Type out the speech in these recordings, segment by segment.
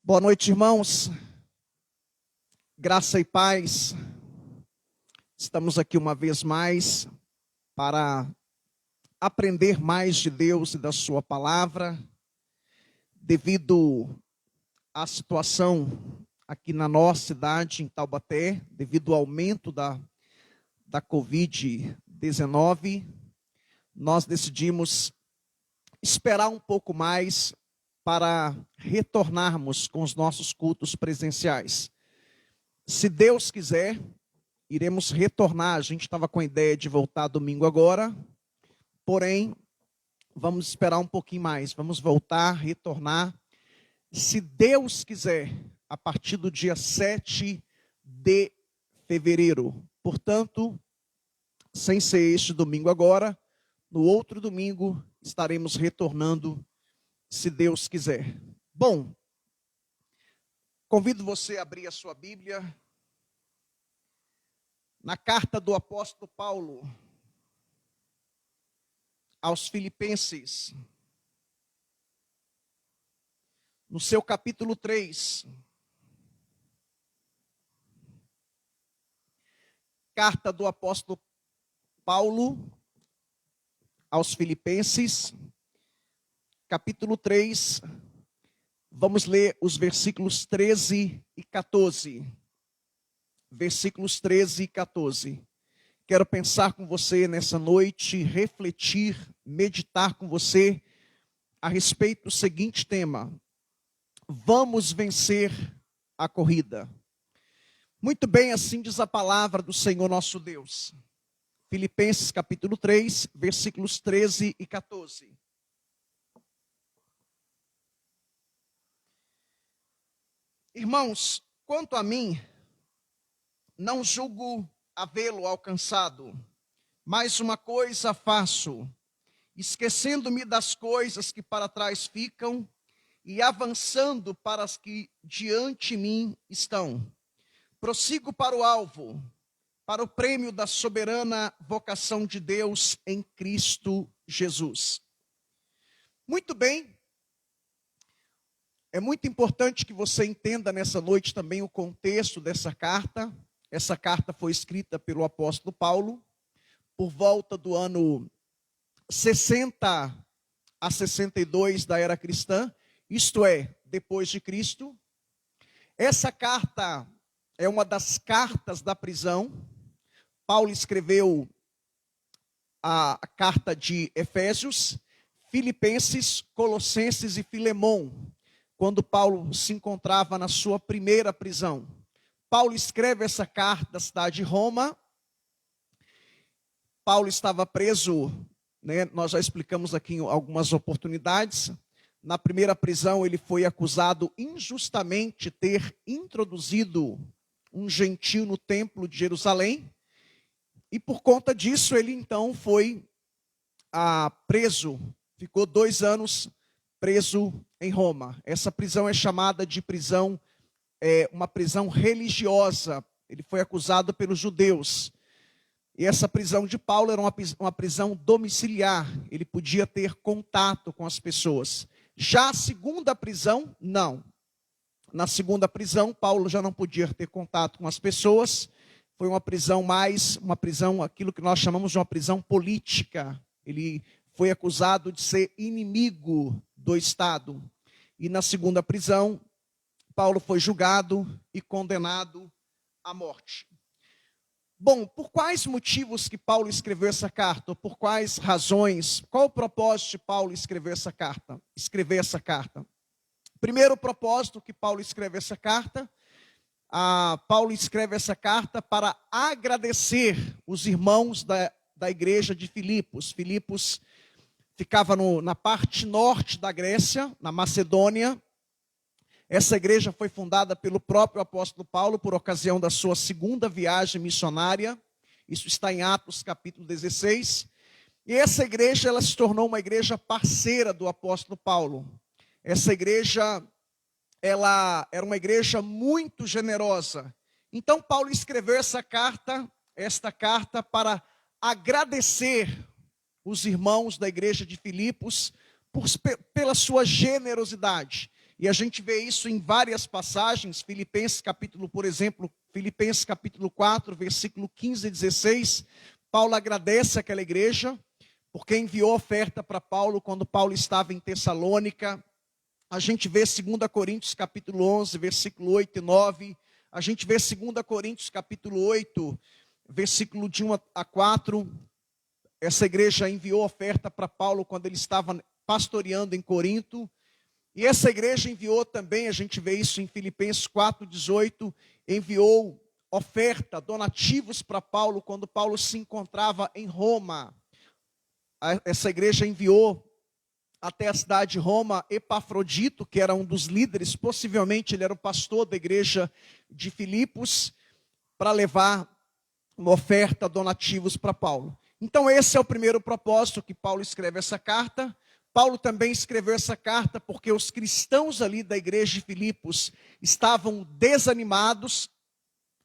Boa noite, irmãos. Graça e paz. Estamos aqui uma vez mais para aprender mais de Deus e da sua palavra, devido à situação aqui na nossa cidade, em Taubaté, devido ao aumento da Covid-19, nós decidimos esperar um pouco mais para retornarmos com os nossos cultos presenciais. Se Deus quiser, iremos retornar. A gente estava com a ideia de voltar domingo agora, porém, vamos esperar um pouquinho mais. Vamos voltar, retornar. Se Deus quiser, a partir do dia 7 de fevereiro. Portanto, sem ser este domingo agora, no outro domingo estaremos retornando, se Deus quiser. Bom, convido você a abrir a sua Bíblia na carta do apóstolo Paulo aos Filipenses, no seu capítulo 3. Carta do apóstolo Paulo aos Filipenses, capítulo 3, vamos ler os versículos 13 e 14. Versículos 13 e 14. Quero pensar com você nessa noite, refletir, meditar com você a respeito do seguinte tema: vamos vencer a corrida. Muito bem, assim diz a palavra do Senhor nosso Deus. Filipenses capítulo 3, versículos 13 e 14. Irmãos, quanto a mim, não julgo havê-lo alcançado, mas uma coisa faço, esquecendo-me das coisas que para trás ficam e avançando para as que diante de mim estão. Prossigo para o alvo, para o prêmio da soberana vocação de Deus em Cristo Jesus. Muito bem. É muito importante que você entenda nessa noite também o contexto dessa carta. Essa carta foi escrita pelo apóstolo Paulo por volta do ano 60 a 62 da era cristã, isto é, depois de Cristo. Essa carta é uma das cartas da prisão. Paulo escreveu a carta de Efésios, Filipenses, Colossenses e Filemão, quando Paulo se encontrava na sua primeira prisão. Paulo escreve essa carta da cidade de Roma. Paulo estava preso, né? Nós já explicamos aqui em algumas oportunidades. Na primeira prisão ele foi acusado injustamente de ter introduzido um gentio no templo de Jerusalém. E por conta disso ele então foi preso, ficou 2 anos preso em Roma. Essa prisão é chamada de prisão, uma prisão religiosa. Ele foi acusado pelos judeus. E essa prisão de Paulo era uma prisão domiciliar. Ele podia ter contato com as pessoas. Já a segunda prisão, não. Na segunda prisão, Paulo já não podia ter contato com as pessoas. Foi uma prisão aquilo que nós chamamos de uma prisão política. Ele foi acusado de ser inimigo do Estado. E na segunda prisão, Paulo foi julgado e condenado à morte. Bom, por quais motivos que Paulo escreveu essa carta? Por quais razões? Qual o propósito de Paulo escrever essa carta? Primeiro propósito que Paulo escreve essa carta, Paulo escreve essa carta para agradecer os irmãos da igreja de Filipos. Filipos ficava na parte norte da Grécia, na Macedônia. Essa igreja foi fundada pelo próprio apóstolo Paulo por ocasião da sua segunda viagem missionária. Isso está em Atos capítulo 16. E essa igreja ela se tornou uma igreja parceira do apóstolo Paulo. Essa igreja ela era uma igreja muito generosa. Então Paulo escreveu esta carta para agradecer os irmãos da igreja de Filipos pela sua generosidade. E a gente vê isso em várias passagens, Filipenses capítulo, por exemplo, Filipenses capítulo 4, versículo 15 e 16, Paulo agradece àquela igreja, porque enviou oferta para Paulo quando Paulo estava em Tessalônica. A gente vê 2 Coríntios capítulo 11, versículo 8 e 9. A gente vê 2 Coríntios capítulo 8, versículo de 1 a 4. Essa igreja enviou oferta para Paulo quando ele estava pastoreando em Corinto. E essa igreja enviou também, a gente vê isso em Filipenses 4, 18, enviou oferta, donativos para Paulo quando Paulo se encontrava em Roma. Essa igreja enviou até a cidade de Roma Epafrodito, que era um dos líderes, possivelmente ele era o pastor da igreja de Filipos, para levar uma oferta, donativos para Paulo. Então esse é o primeiro propósito que Paulo escreve essa carta. Paulo também escreveu essa carta porque os cristãos ali da igreja de Filipos estavam desanimados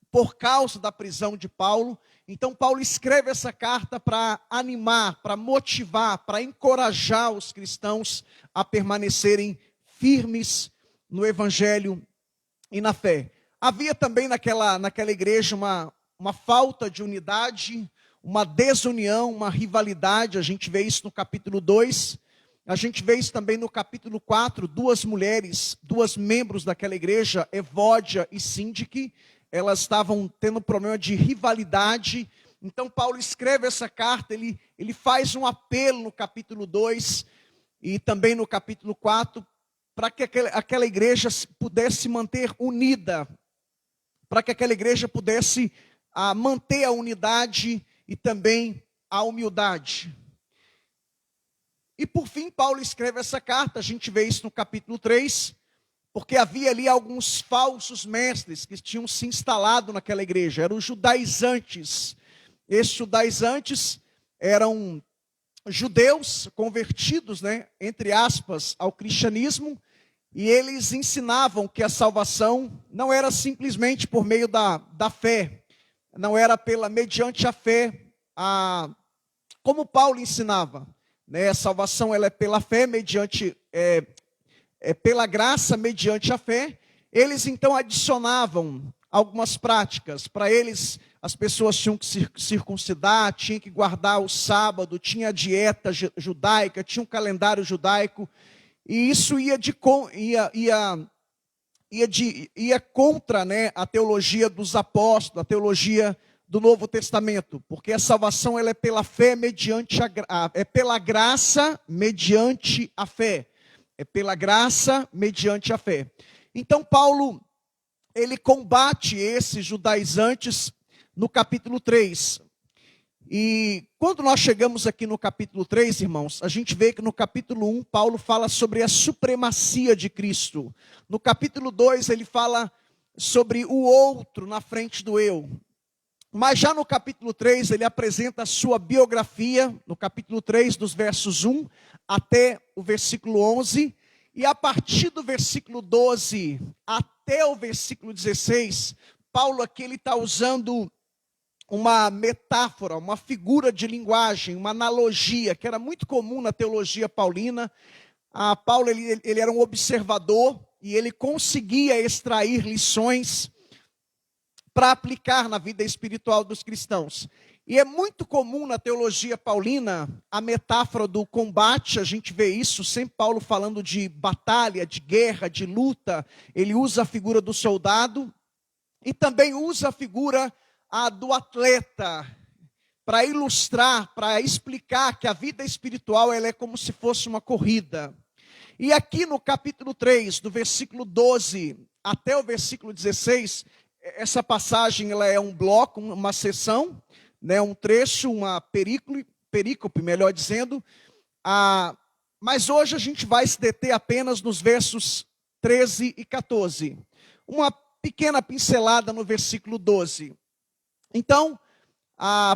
por causa da prisão de Paulo. Então Paulo escreve essa carta para animar, para motivar, para encorajar os cristãos a permanecerem firmes no evangelho e na fé. Havia também naquela igreja uma falta de unidade, uma desunião, uma rivalidade. A gente vê isso no capítulo 2. A gente vê isso também no capítulo 4, duas mulheres, duas membros daquela igreja, Evódia e Síndique, elas estavam tendo problema de rivalidade. Então Paulo escreve essa carta, ele faz um apelo no capítulo 2 e também no capítulo 4, para que aquela igreja pudesse manter unida, para que aquela igreja pudesse manter a unidade e também a humildade. E por fim, Paulo escreve essa carta, a gente vê isso no capítulo 3, porque havia ali alguns falsos mestres que tinham se instalado naquela igreja, eram os judaizantes. Esses judaizantes eram judeus convertidos, entre aspas, ao cristianismo, e eles ensinavam que a salvação não era simplesmente por meio da fé, não era mediante a fé, como Paulo ensinava. A salvação ela é pela fé, pela graça, mediante a fé. Eles então adicionavam algumas práticas. Para eles, as pessoas tinham que se circuncidar, tinham que guardar o sábado, tinha a dieta judaica, tinha um calendário judaico. E isso ia contra a teologia dos apóstolos, a teologia do Novo Testamento, porque a salvação ela é pela fé mediante é pela graça mediante a fé. É pela graça mediante a fé. Então Paulo, ele combate esses judaizantes no capítulo 3. E quando nós chegamos aqui no capítulo 3, irmãos, a gente vê que no capítulo 1, Paulo fala sobre a supremacia de Cristo. No capítulo 2, ele fala sobre o outro na frente do eu. Mas já no capítulo 3, ele apresenta a sua biografia, no capítulo 3, dos versos 1 até o versículo 11. E a partir do versículo 12 até o versículo 16, Paulo aqui ele está usando uma metáfora, uma figura de linguagem, uma analogia, que era muito comum na teologia paulina. Paulo ele era um observador e ele conseguia extrair lições para aplicar na vida espiritual dos cristãos. E é muito comum na teologia paulina a metáfora do combate. A gente vê isso, sempre Paulo falando de batalha, de guerra, de luta. Ele usa a figura do soldado e também usa a figura do atleta para ilustrar, para explicar que a vida espiritual ela é como se fosse uma corrida. E aqui no capítulo 3, do versículo 12 até o versículo 16, essa passagem ela é um bloco, uma seção, um trecho, uma perícope, melhor dizendo. Mas hoje a gente vai se deter apenas nos versos 13 e 14. Uma pequena pincelada no versículo 12. Então,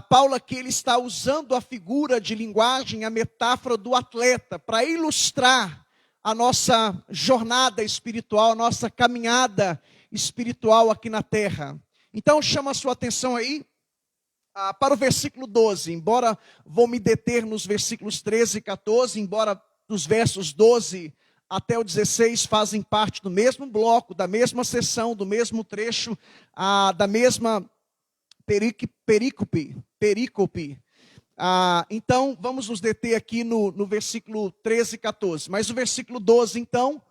Paulo aqui ele está usando a figura de linguagem, a metáfora do atleta, para ilustrar a nossa jornada espiritual, a nossa caminhada espiritual aqui na terra. Então chama a sua atenção aí para o versículo 12, embora vou me deter nos versículos 13 e 14, embora dos versos 12 até o 16 fazem parte do mesmo bloco, da mesma seção, do mesmo trecho, da mesma perícope. Então, vamos nos deter aqui no versículo 13 e 14. Mas o versículo 12, então,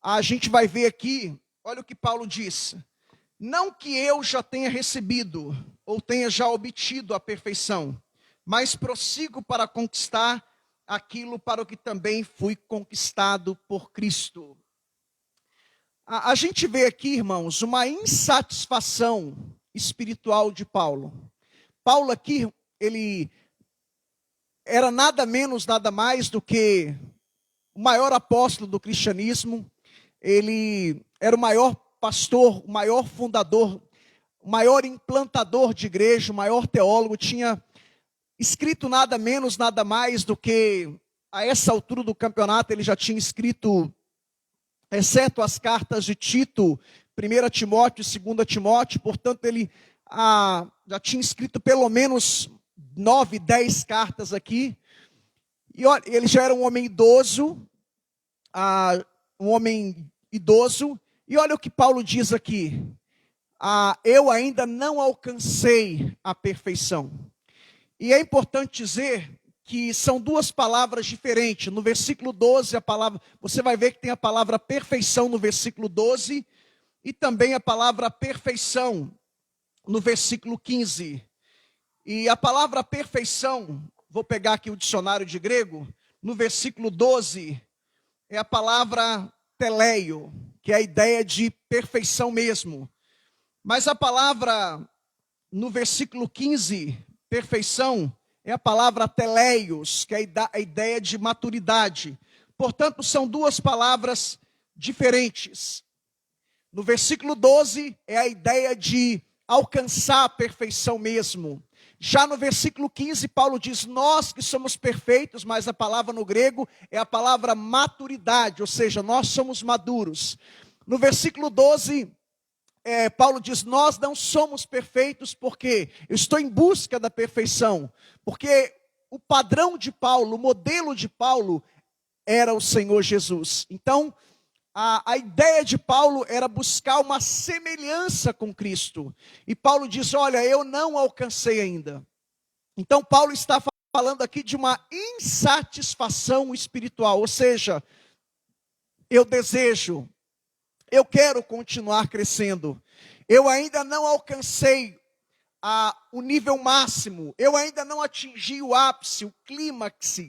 a gente vai ver aqui, olha o que Paulo diz. Não que eu já tenha recebido, ou tenha já obtido a perfeição, mas prossigo para conquistar aquilo para o que também fui conquistado por Cristo. A gente vê aqui, irmãos, uma insatisfação espiritual de Paulo. Paulo aqui, ele era nada menos, nada mais do que o maior apóstolo do cristianismo. Ele era o maior pastor, o maior fundador, o maior implantador de igreja, o maior teólogo. Tinha escrito nada menos, nada mais do que, a essa altura do campeonato, ele já tinha escrito, exceto as cartas de Tito, 1 Timóteo e 2 Timóteo, portanto ele já tinha escrito pelo menos 9, 10 cartas aqui. E olha, ele já era um homem idoso, e olha o que Paulo diz aqui. Eu ainda não alcancei a perfeição. E é importante dizer que são duas palavras diferentes. No versículo 12, você vai ver que tem a palavra perfeição no versículo 12, e também a palavra perfeição no versículo 15. E a palavra perfeição, vou pegar aqui o dicionário de grego, no versículo 12, é a palavra teleio, que é a ideia de perfeição mesmo. Mas a palavra no versículo 15, perfeição, é a palavra teleios, que é a ideia de maturidade. Portanto, são duas palavras diferentes. No versículo 12, é a ideia de alcançar a perfeição mesmo. Já no versículo 15, Paulo diz, nós que somos perfeitos, mas a palavra no grego é a palavra maturidade, ou seja, nós somos maduros. No versículo 12, Paulo diz, nós não somos perfeitos porque eu estou em busca da perfeição. Porque o padrão de Paulo, o modelo de Paulo era o Senhor Jesus. Então, a ideia de Paulo era buscar uma semelhança com Cristo. E Paulo diz, olha, eu não alcancei ainda. Então Paulo está falando aqui de uma insatisfação espiritual. Ou seja, eu quero continuar crescendo. Eu ainda não alcancei o nível máximo. Eu ainda não atingi o ápice, o clímax.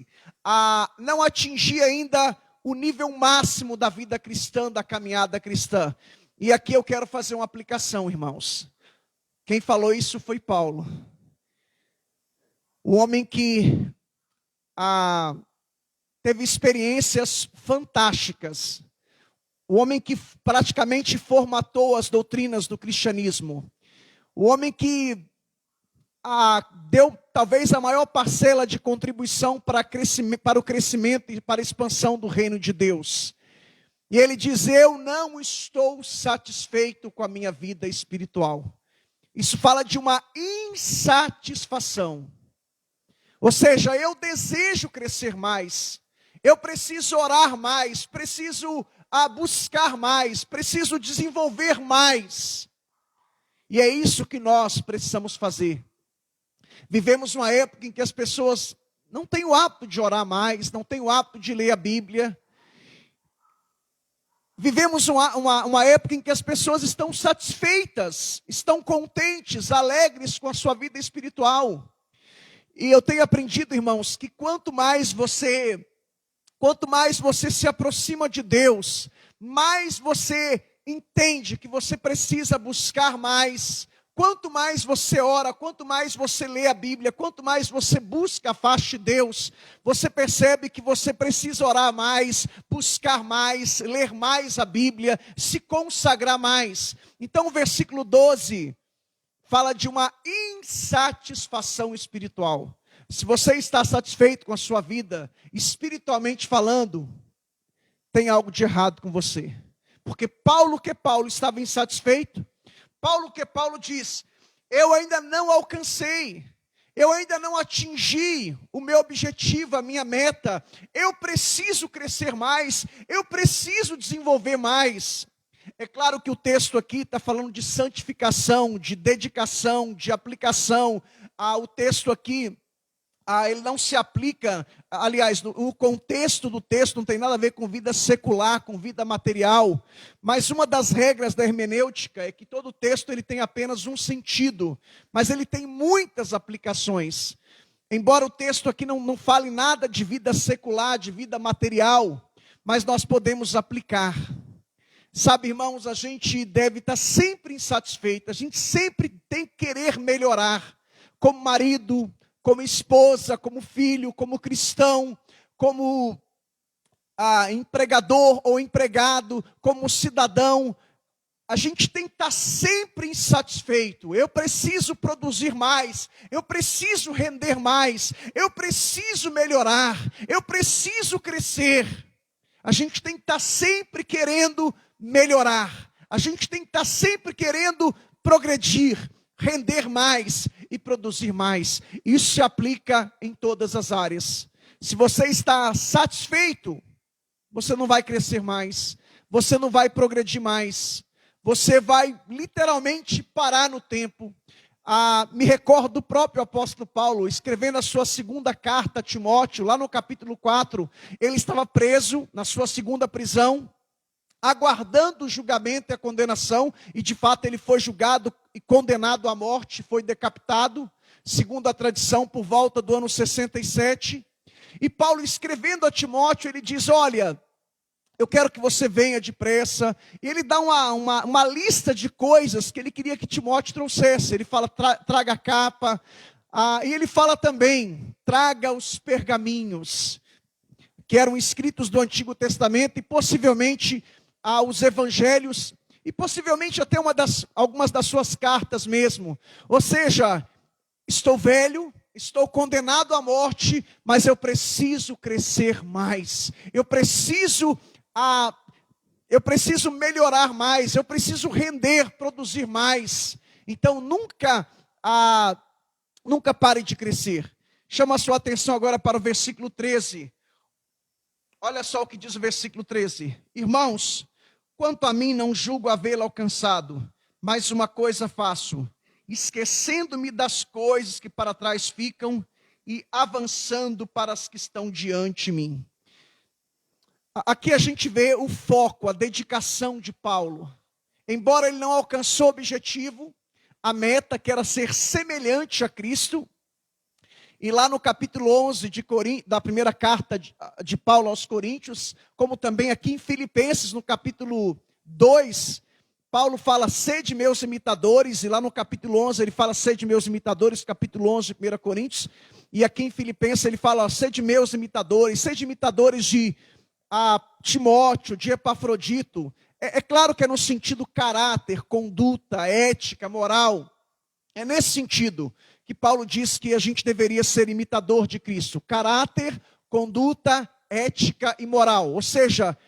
Não atingi ainda o nível máximo da vida cristã, da caminhada cristã. E aqui eu quero fazer uma aplicação, irmãos. Quem falou isso foi Paulo. O homem que teve experiências fantásticas. O homem que praticamente formatou as doutrinas do cristianismo. O homem que deu talvez a maior parcela de contribuição para o crescimento e para a expansão do reino de Deus. E ele diz, eu não estou satisfeito com a minha vida espiritual. Isso fala de uma insatisfação. Ou seja, eu desejo crescer mais. Eu preciso orar mais, preciso buscar mais, preciso desenvolver mais. E é isso que nós precisamos fazer. Vivemos uma época em que as pessoas não têm o hábito de orar mais, não têm o hábito de ler a Bíblia. Vivemos uma época em que as pessoas estão satisfeitas, estão contentes, alegres com a sua vida espiritual. E eu tenho aprendido, irmãos, que quanto mais você se aproxima de Deus, mais você entende que você precisa buscar mais. Quanto mais você ora, quanto mais você lê a Bíblia, quanto mais você busca a face de Deus, você percebe que você precisa orar mais, buscar mais, ler mais a Bíblia, se consagrar mais. Então o versículo 12 fala de uma insatisfação espiritual. Se você está satisfeito com a sua vida, espiritualmente falando, tem algo de errado com você. Porque Paulo estava insatisfeito. Paulo diz, eu ainda não alcancei, Eu ainda não atingi o meu objetivo, a minha meta. Eu preciso crescer mais, eu preciso desenvolver mais. É claro que o texto aqui está falando de santificação, de dedicação, de aplicação. O texto aqui, ele não se aplica, aliás, o contexto do texto não tem nada a ver com vida secular, com vida material. Mas uma das regras da hermenêutica é que todo texto ele tem apenas um sentido, mas ele tem muitas aplicações. Embora o texto aqui não fale nada de vida secular, de vida material, mas nós podemos aplicar. Sabe, irmãos, a gente deve estar sempre insatisfeito, a gente sempre tem que querer melhorar, como marido, como esposa, como filho, como cristão, como empregador ou empregado, como cidadão. A gente tem que estar sempre insatisfeito. Eu preciso produzir mais, eu preciso render mais, eu preciso melhorar, eu preciso crescer. A gente tem que estar sempre querendo melhorar. A gente tem que estar sempre querendo progredir, render mais e produzir mais. Isso se aplica em todas as áreas. Se você está satisfeito, você não vai crescer mais, você não vai progredir mais, você vai literalmente parar no tempo. Me recordo do próprio apóstolo Paulo, escrevendo a sua segunda carta a Timóteo, lá no capítulo 4, ele estava preso na sua segunda prisão, aguardando o julgamento e a condenação, e de fato ele foi julgado e condenado à morte, foi decapitado, segundo a tradição, por volta do ano 67. E Paulo, escrevendo a Timóteo, ele diz: olha, eu quero que você venha depressa. E ele dá uma lista de coisas que ele queria que Timóteo trouxesse. Ele fala, traga a capa. E ele fala também, traga os pergaminhos, que eram escritos do Antigo Testamento, e possivelmente os evangelhos, e possivelmente até algumas das suas cartas mesmo. Ou seja, estou velho, estou condenado à morte, mas eu preciso crescer mais. Eu preciso melhorar mais, eu preciso render, produzir mais. Então nunca pare de crescer. Chama a sua atenção agora para o versículo 13. Olha só o que diz o versículo 13. Irmãos, quanto a mim não julgo havê-lo alcançado, mas uma coisa faço, esquecendo-me das coisas que para trás ficam e avançando para as que estão diante de mim. Aqui a gente vê o foco, a dedicação de Paulo. Embora ele não alcançou o objetivo, a meta que era ser semelhante a Cristo. E lá no capítulo 11 da primeira carta de Paulo aos Coríntios, como também aqui em Filipenses, no capítulo 2, Paulo fala, sede meus imitadores, e lá no capítulo 11 ele fala, sede meus imitadores, capítulo 11 de 1 Coríntios, e aqui em Filipenses ele fala, sede meus imitadores, sede imitadores de Timóteo, de Epafrodito. É claro que é no sentido caráter, conduta, ética, moral. É nesse sentido que Paulo diz que a gente deveria ser imitador de Cristo. Caráter, conduta, ética e moral. Ou seja,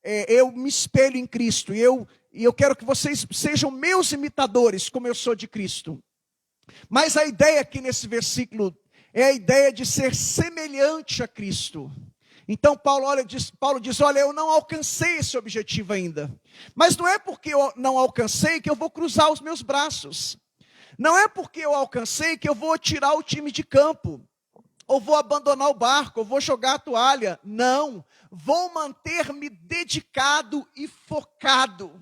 eu me espelho em Cristo e eu quero que vocês sejam meus imitadores, como eu sou de Cristo. Mas a ideia aqui nesse versículo é a ideia de ser semelhante a Cristo. Então Paulo diz, olha, eu não alcancei esse objetivo ainda. Mas não é porque eu não alcancei que eu vou cruzar os meus braços. Não é porque eu alcancei que eu vou tirar o time de campo, ou vou abandonar o barco, ou vou jogar a toalha. Não, vou manter-me dedicado e focado.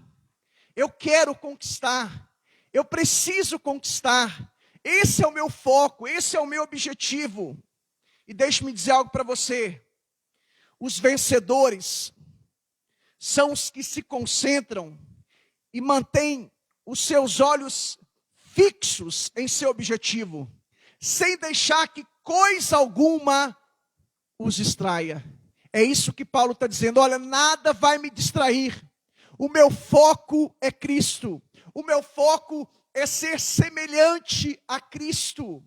Eu quero conquistar, eu preciso conquistar. Esse é o meu foco, esse é o meu objetivo. E deixe-me dizer algo para você. Os vencedores são os que se concentram e mantêm os seus olhos fixos em seu objetivo, sem deixar que coisa alguma os distraia. É isso que Paulo está dizendo, olha, nada vai me distrair. O meu foco é Cristo. O meu foco é ser semelhante a Cristo.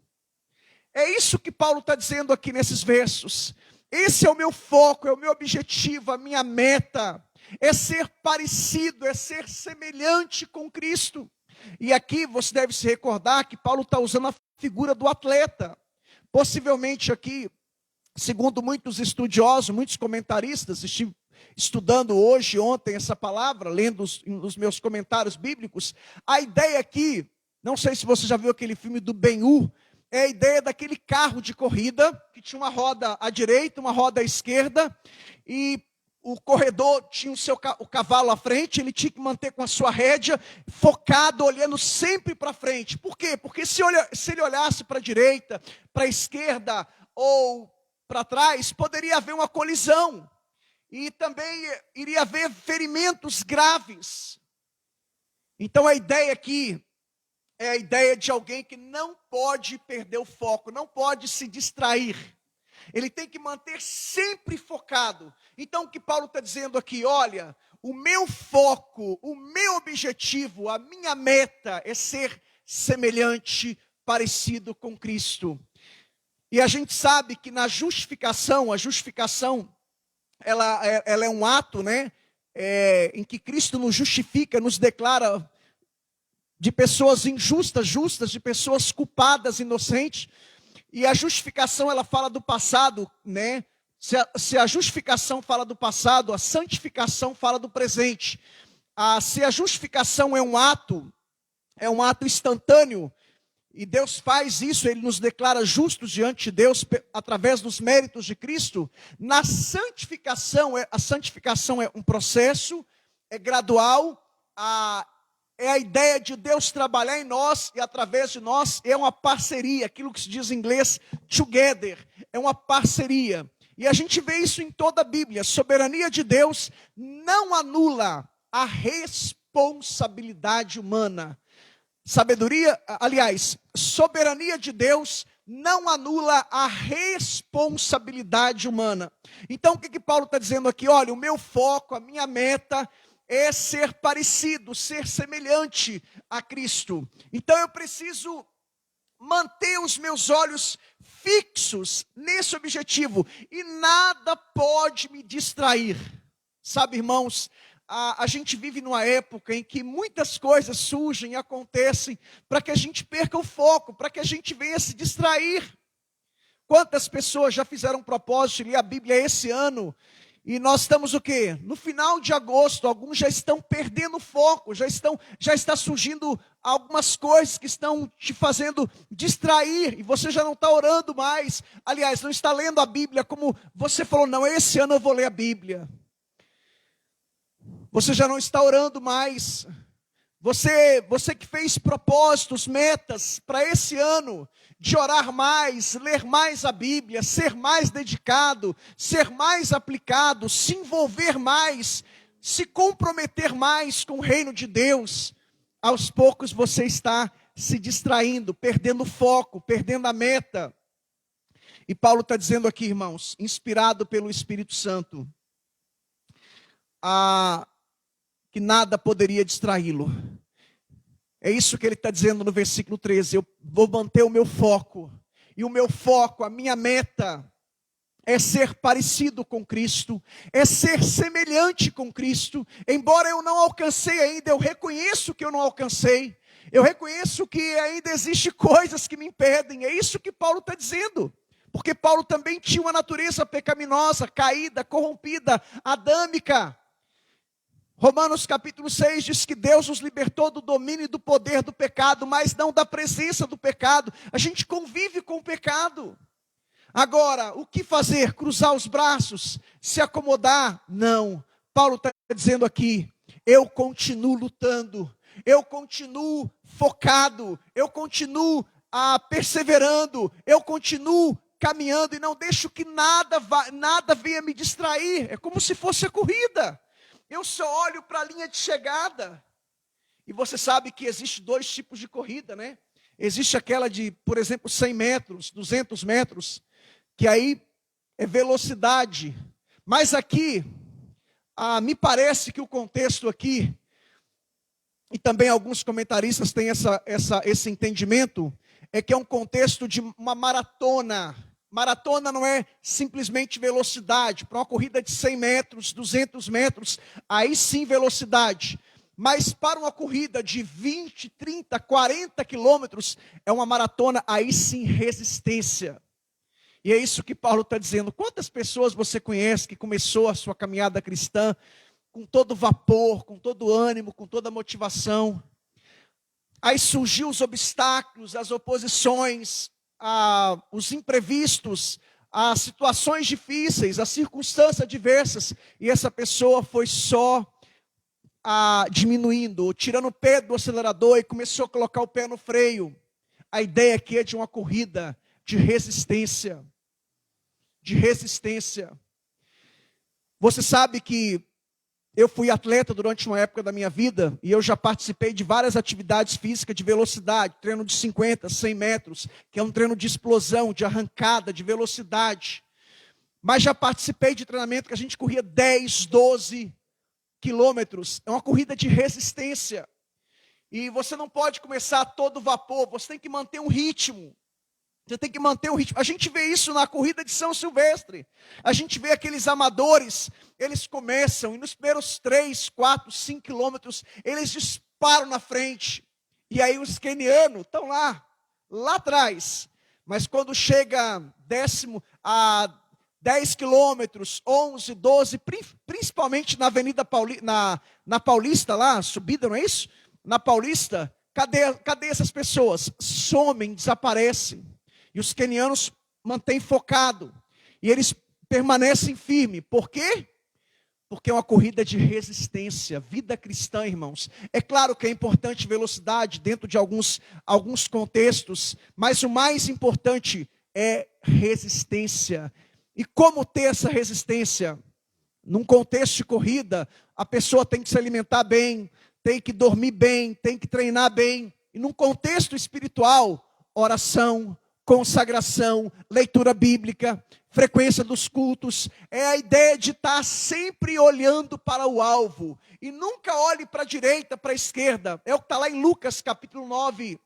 É isso que Paulo está dizendo aqui nesses versos. Esse é o meu foco, é o meu objetivo, a minha meta. É ser parecido, é ser semelhante com Cristo. E aqui você deve se recordar que Paulo está usando a figura do atleta. Possivelmente aqui, segundo muitos estudiosos, muitos comentaristas, estive estudando hoje, ontem essa palavra, lendo os meus comentários bíblicos, a ideia aqui, não sei se você já viu aquele filme do Ben-Hur, é a ideia daquele carro de corrida, que tinha uma roda à direita, uma roda à esquerda, e o corredor tinha o cavalo à frente, ele tinha que manter com a sua rédea, focado, olhando sempre para frente. Por quê? Porque se ele olhasse para a direita, para a esquerda ou para trás, poderia haver uma colisão. E também iria haver ferimentos graves. Então a ideia aqui é a ideia de alguém que não pode perder o foco, não pode se distrair. Ele tem que manter sempre focado. Então o que Paulo está dizendo aqui, olha, o meu foco, o meu objetivo, a minha meta é ser semelhante, parecido com Cristo. E a gente sabe que na justificação, a justificação, ela é um ato, né, em que Cristo nos justifica, nos declara de pessoas injustas, justas, de pessoas culpadas, inocentes. E a justificação, ela fala do passado, né? Se a justificação fala do passado, a santificação fala do presente. Se a justificação é um ato instantâneo, e Deus faz isso, Ele nos declara justos diante de Deus através dos méritos de Cristo. Na santificação, a santificação é um processo, é gradual, é a ideia de Deus trabalhar em nós e através de nós, é uma parceria, aquilo que se diz em inglês, together, é uma parceria. E a gente vê isso em toda a Bíblia. A soberania de Deus não anula a responsabilidade humana. Soberania de Deus não anula a responsabilidade humana. Então o que Paulo está dizendo aqui? Olha, o meu foco, a minha meta é ser parecido, ser semelhante a Cristo. Então eu preciso manter os meus olhos fixos nesse objetivo. E nada pode me distrair. Sabe, irmãos, a gente vive numa época em que muitas coisas surgem e acontecem para que a gente perca o foco, para que a gente venha se distrair. Quantas pessoas já fizeram propósito de ler a Bíblia esse ano? E nós estamos o quê? No final de agosto, alguns já estão perdendo o foco, já está surgindo algumas coisas que estão te fazendo distrair, e você já não está orando mais. Aliás, não está lendo a Bíblia como você falou, não, esse ano eu vou ler a Bíblia. Você já não está orando mais. Você que fez propósitos, metas para esse ano, de orar mais, ler mais a Bíblia, ser mais dedicado, ser mais aplicado, se envolver mais, se comprometer mais com o reino de Deus, aos poucos você está se distraindo, perdendo o foco, perdendo a meta. E Paulo está dizendo aqui, irmãos, inspirado pelo Espírito Santo, que nada poderia distraí-lo. É isso que ele está dizendo no versículo 13. Eu vou manter o meu foco. E o meu foco, a minha meta, é ser parecido com Cristo. É ser semelhante com Cristo. Embora eu não alcancei ainda, eu reconheço que eu não alcancei. Eu reconheço que ainda existem coisas que me impedem. É isso que Paulo está dizendo. Porque Paulo também tinha uma natureza pecaminosa, caída, corrompida, adâmica. Romanos capítulo 6 diz que Deus nos libertou do domínio e do poder do pecado, mas não da presença do pecado. A gente convive com o pecado. Agora, o que fazer? Cruzar os braços? Se acomodar? Não. Paulo está dizendo aqui, eu continuo lutando, eu continuo focado, eu continuo perseverando, eu continuo caminhando e não deixo que nada venha me distrair. É como se fosse a corrida. Eu só olho para a linha de chegada. E você sabe que existe dois tipos de corrida, né? Existe aquela de, por exemplo, 100 metros, 200 metros, que aí é velocidade. Mas aqui, me parece que o contexto aqui, e também alguns comentaristas têm esse entendimento, é que é um contexto de uma maratona. Maratona não é simplesmente velocidade. Para uma corrida de 100 metros, 200 metros, aí sim velocidade. Mas para uma corrida de 20, 30, 40 quilômetros, é uma maratona, aí sim resistência. E é isso que Paulo está dizendo. Quantas pessoas você conhece que começou a sua caminhada cristã com todo vapor, com todo ânimo, com toda motivação? Aí surgiu os obstáculos, as oposições, os imprevistos, as situações difíceis, as circunstâncias diversas, e essa pessoa foi só diminuindo, tirando o pé do acelerador e começou a colocar o pé no freio. A ideia aqui é de uma corrida de resistência. De resistência. Você sabe que eu fui atleta durante uma época da minha vida e eu já participei de várias atividades físicas de velocidade, treino de 50, 100 metros, que é um treino de explosão, de arrancada, de velocidade. Mas já participei de treinamento que a gente corria 10, 12 quilômetros. É uma corrida de resistência. E você não pode começar a todo vapor, você tem que manter um ritmo. Você tem que manter o ritmo. A gente vê isso na corrida de São Silvestre. A gente vê aqueles amadores, eles começam e nos primeiros 3, 4, 5 quilômetros, eles disparam na frente. E aí os quenianos estão lá atrás. Mas quando chega a 10 quilômetros, 11, 12, principalmente na Avenida na Paulista lá, subida, não é isso? Na Paulista, cadê essas pessoas? Somem, desaparecem. E os quenianos mantêm focado. E eles permanecem firmes. Por quê? Porque é uma corrida de resistência. Vida cristã, irmãos. É claro que é importante velocidade dentro de alguns contextos. Mas o mais importante é resistência. E como ter essa resistência? Num contexto de corrida, a pessoa tem que se alimentar bem, tem que dormir bem, tem que treinar bem. E num contexto espiritual, oração, consagração, leitura bíblica, frequência dos cultos, é a ideia de estar sempre olhando para o alvo, e nunca olhe para a direita, para a esquerda. É o que está lá em Lucas capítulo 9,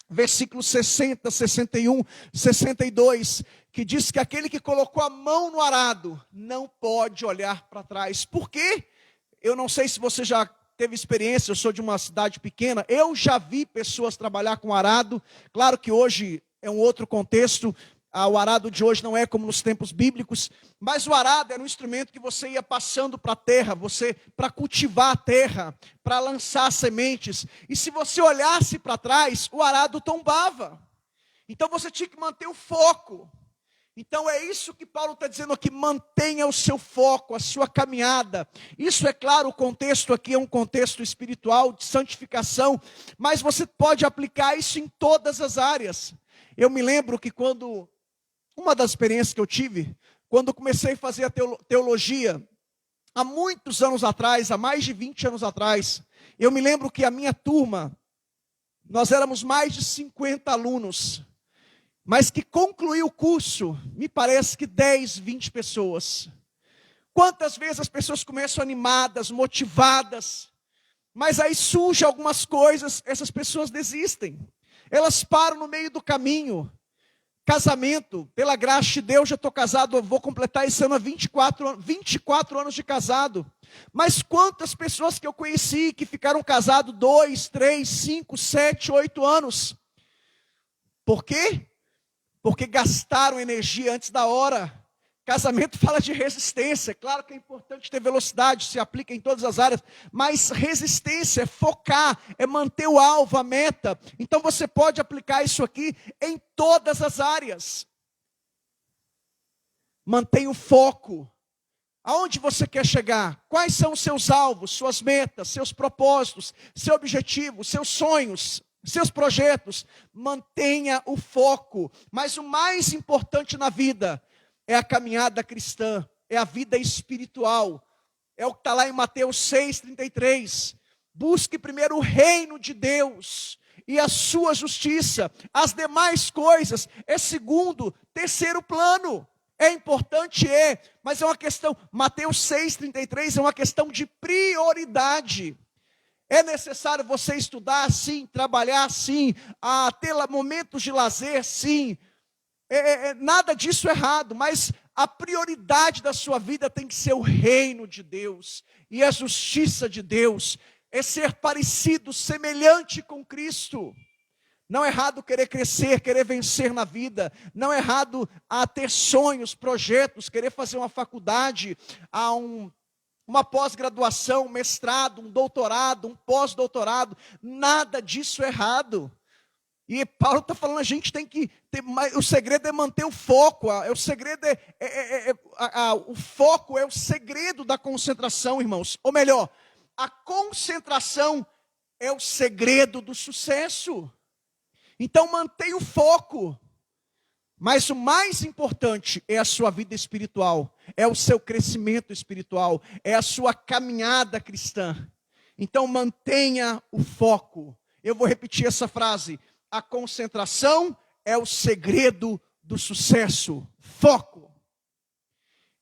versículos 60, 61, 62, que diz que aquele que colocou a mão no arado, não pode olhar para trás. Por quê? Eu não sei se você já teve experiência, eu sou de uma cidade pequena, eu já vi pessoas trabalhar com arado. Claro que hoje é um outro contexto, o arado de hoje não é como nos tempos bíblicos, mas o arado era um instrumento que você ia passando para a terra, para cultivar a terra, para lançar sementes, e se você olhasse para trás, o arado tombava. Então você tinha que manter o foco. Então é isso que Paulo está dizendo aqui: mantenha o seu foco, a sua caminhada. Isso, é claro, o contexto aqui é um contexto espiritual, de santificação, mas você pode aplicar isso em todas as áreas. Eu me lembro que uma das experiências que eu tive, quando comecei a fazer a teologia, há muitos anos atrás, há mais de 20 anos atrás, eu me lembro que a minha turma, nós éramos mais de 50 alunos, mas que concluiu o curso, me parece que 10, 20 pessoas. Quantas vezes as pessoas começam animadas, motivadas, mas aí surgem algumas coisas, essas pessoas desistem. Elas param no meio do caminho. Casamento, pela graça de Deus, já estou casado, eu vou completar esse ano há 24 anos de casado. Mas quantas pessoas que eu conheci que ficaram casados 2, 3, 5, 7, 8 anos? Por quê? Porque gastaram energia antes da hora. Casamento fala de resistência. Claro que é importante ter velocidade, se aplica em todas as áreas, mas resistência é focar, é manter o alvo, a meta. Então você pode aplicar isso aqui em todas as áreas. Mantenha o foco. Aonde você quer chegar? Quais são os seus alvos, suas metas, seus propósitos, seu objetivo, seus sonhos, seus projetos? Mantenha o foco. Mas o mais importante na vida é a caminhada cristã, é a vida espiritual. É o que está lá em Mateus 6,33. Busque primeiro o reino de Deus e a sua justiça. As demais coisas é segundo, terceiro plano. É importante, mas é uma questão, Mateus 6,33 é uma questão de prioridade. É necessário você estudar, sim, trabalhar, sim, ter momentos de lazer, sim. Nada disso é errado, mas a prioridade da sua vida tem que ser o reino de Deus e a justiça de Deus, é ser parecido, semelhante com Cristo. Não é errado querer crescer, querer vencer na vida. Não é errado ter sonhos, projetos, querer fazer uma faculdade, uma pós-graduação, um mestrado, um doutorado, um pós-doutorado. Nada disso é errado. E Paulo está falando, a gente tem que ter, o segredo é manter o foco. O segredo o foco é o segredo da concentração, irmãos. Ou melhor, a concentração é o segredo do sucesso. Então mantenha o foco. Mas o mais importante é a sua vida espiritual, é o seu crescimento espiritual, é a sua caminhada cristã. Então mantenha o foco. Eu vou repetir essa frase. A concentração é o segredo do sucesso. Foco.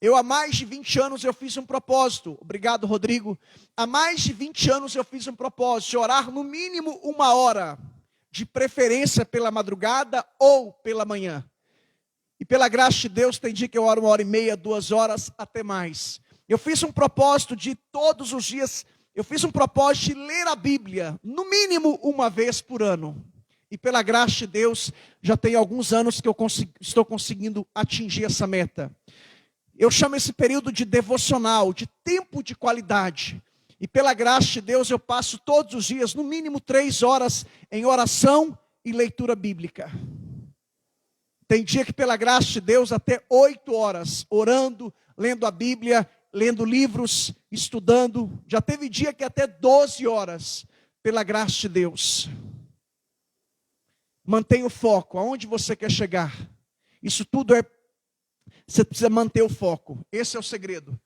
Há mais de 20 anos eu fiz um propósito. Obrigado, Rodrigo. Há mais de 20 anos eu fiz um propósito de orar no mínimo 1 hora. De preferência pela madrugada ou pela manhã. E pela graça de Deus, tem dia que eu oro 1h30, 2 horas, até mais. Eu fiz um propósito de todos os dias, eu fiz um propósito de ler a Bíblia, no mínimo 1 vez por ano. E pela graça de Deus, já tem alguns anos que eu estou conseguindo atingir essa meta. Eu chamo esse período de devocional, de tempo de qualidade. E pela graça de Deus, eu passo todos os dias, no mínimo 3 horas, em oração e leitura bíblica. Tem dia que pela graça de Deus, até 8 horas, orando, lendo a Bíblia, lendo livros, estudando. Já teve dia que até 12 horas, pela graça de Deus. Mantenha o foco, aonde você quer chegar. Isso tudo você precisa manter o foco. Esse é o segredo.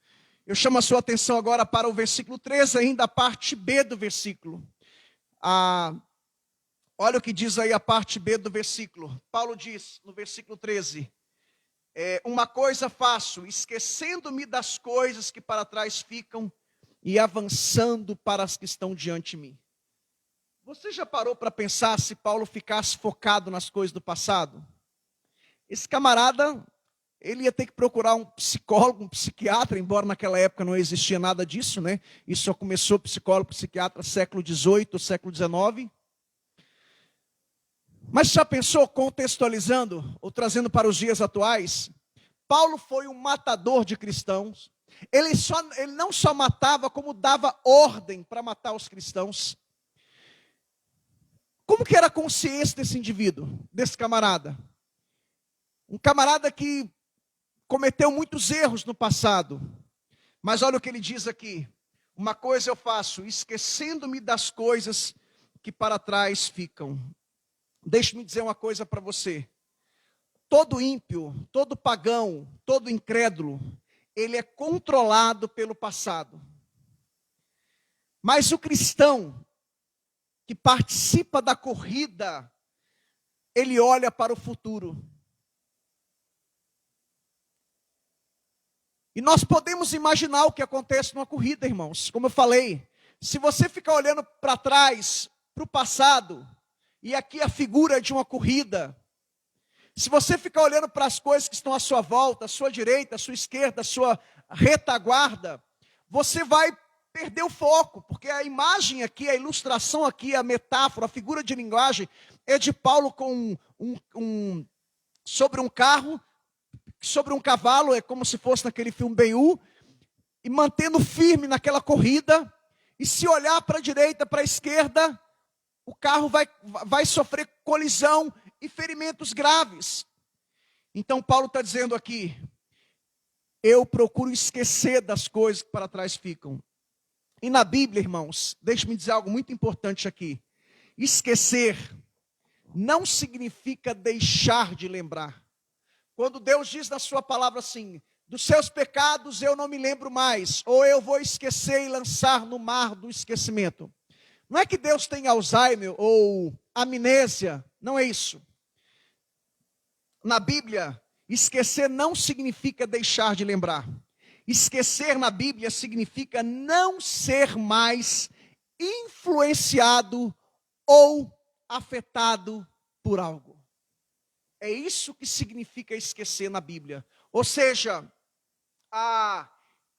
Eu chamo a sua atenção agora para o versículo 13, ainda a parte B do versículo. Olha o que diz aí a parte B do versículo. Paulo diz no versículo 13. Uma coisa faço, esquecendo-me das coisas que para trás ficam e avançando para as que estão diante de mim. Você já parou para pensar se Paulo ficasse focado nas coisas do passado? Esse camarada, ele ia ter que procurar um psicólogo, um psiquiatra, embora naquela época não existia nada disso, né? Isso só começou psicólogo, psiquiatra, século XVIII, século XIX. Mas já pensou, contextualizando, ou trazendo para os dias atuais, Paulo foi um matador de cristãos. Ele não só matava, como dava ordem para matar os cristãos. Como que era a consciência desse indivíduo, desse camarada? Um camarada que cometeu muitos erros no passado. Mas olha o que ele diz aqui. Uma coisa eu faço, esquecendo-me das coisas que para trás ficam. Deixe-me dizer uma coisa para você. Todo ímpio, todo pagão, todo incrédulo, ele é controlado pelo passado. Mas o cristão que participa da corrida, ele olha para o futuro. E nós podemos imaginar o que acontece numa corrida, irmãos. Como eu falei, se você ficar olhando para trás, para o passado, e aqui a figura de uma corrida, se você ficar olhando para as coisas que estão à sua volta, à sua direita, à sua esquerda, à sua retaguarda, você vai perder o foco, porque a imagem aqui, a ilustração aqui, a metáfora, a figura de linguagem é de Paulo sobre um carro, sobre um cavalo, é como se fosse naquele filme Ben-Hur, e mantendo firme naquela corrida, e se olhar para a direita, para a esquerda, o carro vai sofrer colisão e ferimentos graves. Então Paulo está dizendo aqui, eu procuro esquecer das coisas que para trás ficam. E na Bíblia, irmãos, deixe-me dizer algo muito importante aqui. Esquecer não significa deixar de lembrar. Quando Deus diz na sua palavra assim, dos seus pecados eu não me lembro mais, ou eu vou esquecer e lançar no mar do esquecimento. Não é que Deus tem Alzheimer ou amnésia, não é isso. Na Bíblia, esquecer não significa deixar de lembrar. Esquecer na Bíblia significa não ser mais influenciado ou afetado por algo. É isso que significa esquecer na Bíblia. Ou seja,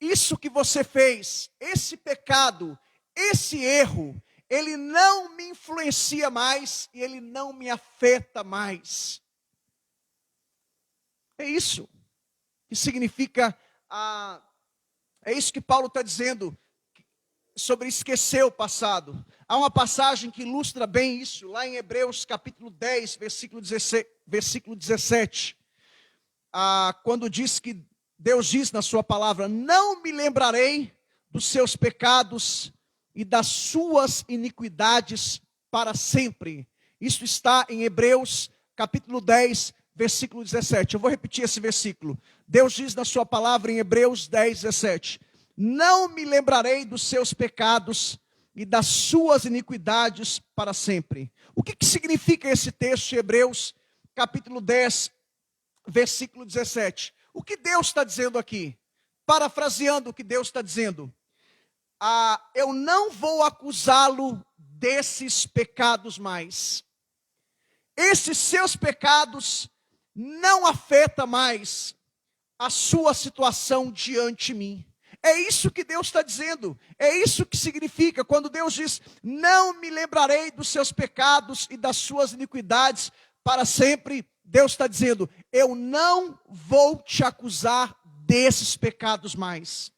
isso que você fez, esse pecado, esse erro, ele não me influencia mais e ele não me afeta mais. É isso que significa, é isso que Paulo está dizendo sobre esquecer o passado. Há uma passagem que ilustra bem isso, lá em Hebreus capítulo 10, versículo 17. Quando diz que Deus diz na sua palavra: não me lembrarei dos seus pecados e das suas iniquidades para sempre. Isso está em Hebreus capítulo 10, versículo 17. Eu vou repetir esse versículo. Deus diz na sua palavra em Hebreus 10, 17: não me lembrarei dos seus pecados e das suas iniquidades para sempre. O que significa esse texto de Hebreus capítulo 10, versículo 17? O que Deus está dizendo aqui? Parafraseando o que Deus está dizendo: eu não vou acusá-lo desses pecados mais. Esses seus pecados não afetam mais a sua situação diante de mim. É isso que Deus está dizendo. É isso que significa quando Deus diz: não me lembrarei dos seus pecados e das suas iniquidades para sempre. Deus está dizendo: eu não vou te acusar desses pecados mais.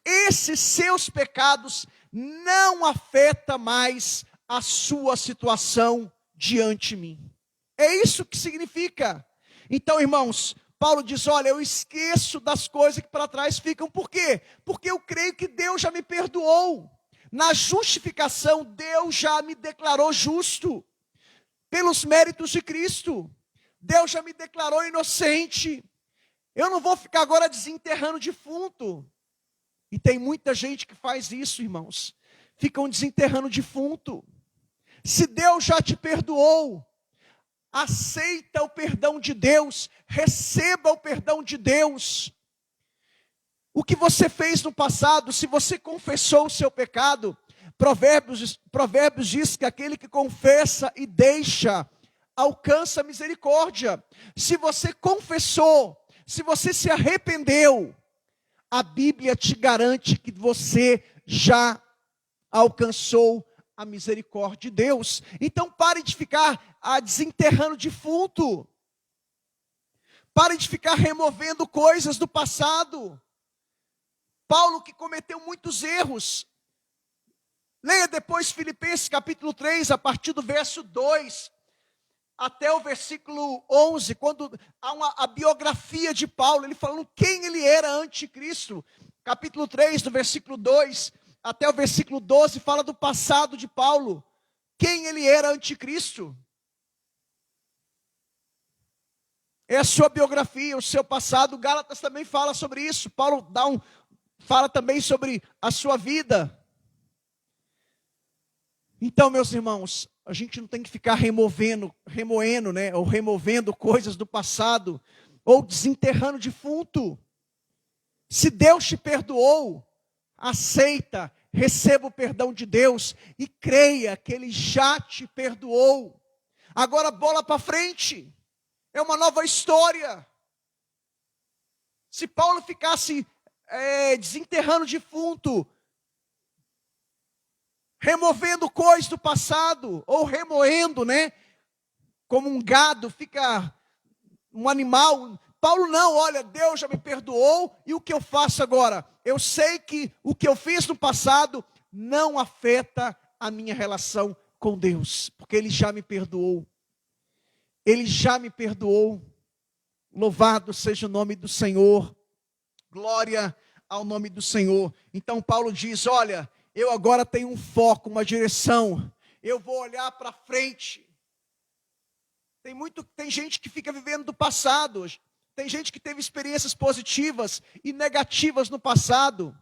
Esses seus pecados não afetam mais a sua situação diante de mim. É isso que significa. Então, irmãos, Paulo diz: olha, eu esqueço das coisas que para trás ficam. Por quê? Porque eu creio que Deus já me perdoou. Na justificação, Deus já me declarou justo. Pelos méritos de Cristo. Deus já me declarou inocente. Eu não vou ficar agora desenterrando defunto. E tem muita gente que faz isso, irmãos. Ficam desenterrando defunto. Se Deus já te perdoou, aceita o perdão de Deus, receba o perdão de Deus. O que você fez no passado, se você confessou o seu pecado, Provérbios diz que aquele que confessa e deixa, alcança misericórdia. Se você confessou, se você se arrependeu, a Bíblia te garante que você já alcançou a misericórdia de Deus. Então pare de ficar desenterrando defunto. Pare de ficar removendo coisas do passado. Paulo, que cometeu muitos erros. Leia depois Filipenses capítulo 3, a partir do verso 2 até o versículo 11, quando há a biografia de Paulo, ele falando quem ele era antes de Cristo. Capítulo 3, do versículo 2 até o versículo 12, fala do passado de Paulo. Quem ele era antes de Cristo. É a sua biografia, o seu passado. Gálatas também fala sobre isso. Paulo fala também sobre a sua vida. Então, meus irmãos, a gente não tem que ficar remoendo, né? Ou removendo coisas do passado, ou desenterrando defunto. Se Deus te perdoou, aceita, receba o perdão de Deus e creia que Ele já te perdoou. Agora bola para frente, é uma nova história. Se Paulo ficasse desenterrando defunto, removendo coisas do passado, ou remoendo, né? Como um gado, fica um animal. Paulo não, olha, Deus já me perdoou, e o que eu faço agora? Eu sei que o que eu fiz no passado não afeta a minha relação com Deus, porque Ele já me perdoou. Ele já me perdoou. Louvado seja o nome do Senhor. Glória ao nome do Senhor. Então Paulo diz: olha, eu agora tenho um foco, uma direção. Eu vou olhar para frente. Tem gente que fica vivendo do passado. Tem gente que teve experiências positivas e negativas no passado.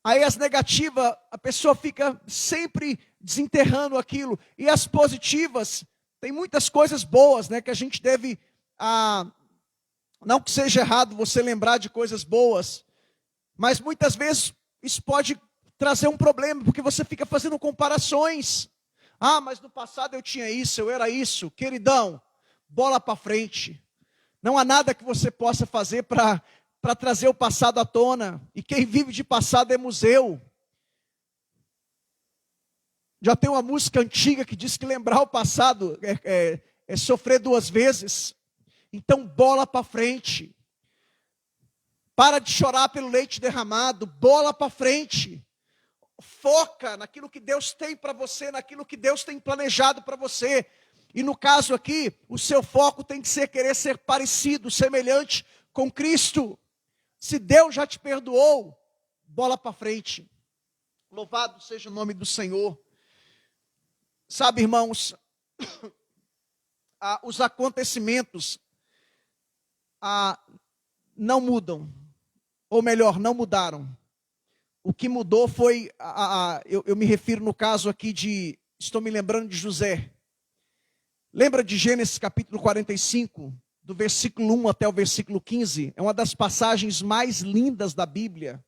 Aí as negativas, a pessoa fica sempre desenterrando aquilo. E as positivas, tem muitas coisas boas, né, que a gente deve... não que seja errado você lembrar de coisas boas, mas muitas vezes isso pode trazer um problema, porque você fica fazendo comparações. Mas no passado eu tinha isso, eu era isso. Queridão, bola para frente. Não há nada que você possa fazer para trazer o passado à tona. E quem vive de passado é museu. Já tem uma música antiga que diz que lembrar o passado é sofrer duas vezes. Então bola para frente. Para de chorar pelo leite derramado, bola para frente. Foca naquilo que Deus tem para você, naquilo que Deus tem planejado para você. E no caso aqui, o seu foco tem que ser querer ser parecido, semelhante com Cristo. Se Deus já te perdoou, bola para frente. Louvado seja o nome do Senhor. Sabe, irmãos, os acontecimentos não mudam. Ou melhor, não mudaram. O que mudou foi, eu me refiro no caso aqui estou me lembrando de José. Lembra de Gênesis capítulo 45, do versículo 1 até o versículo 15? É uma das passagens mais lindas da Bíblia.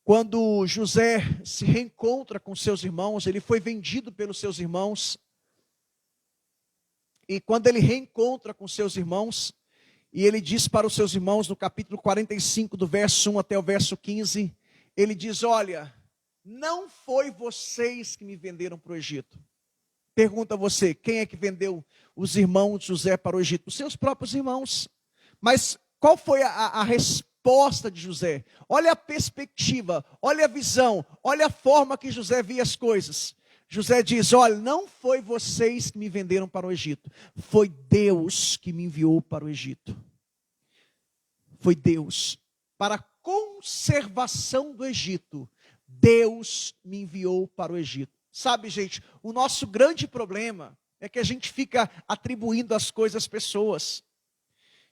Quando José se reencontra com seus irmãos, ele foi vendido pelos seus irmãos. E quando ele reencontra com seus irmãos, e ele diz para os seus irmãos, no capítulo 45, do verso 1 até o verso 15, ele diz: olha, não foi vocês que me venderam para o Egito. Pergunta a você, quem é que vendeu os irmãos de José para o Egito? Os seus próprios irmãos. Mas qual foi a resposta de José? Olha a perspectiva, olha a visão, olha a forma que José via as coisas. José diz: olha, não foi vocês que me venderam para o Egito, foi Deus que me enviou para o Egito. Foi Deus. Para a conservação do Egito, Deus me enviou para o Egito. Sabe, gente, o nosso grande problema é que a gente fica atribuindo as coisas às pessoas.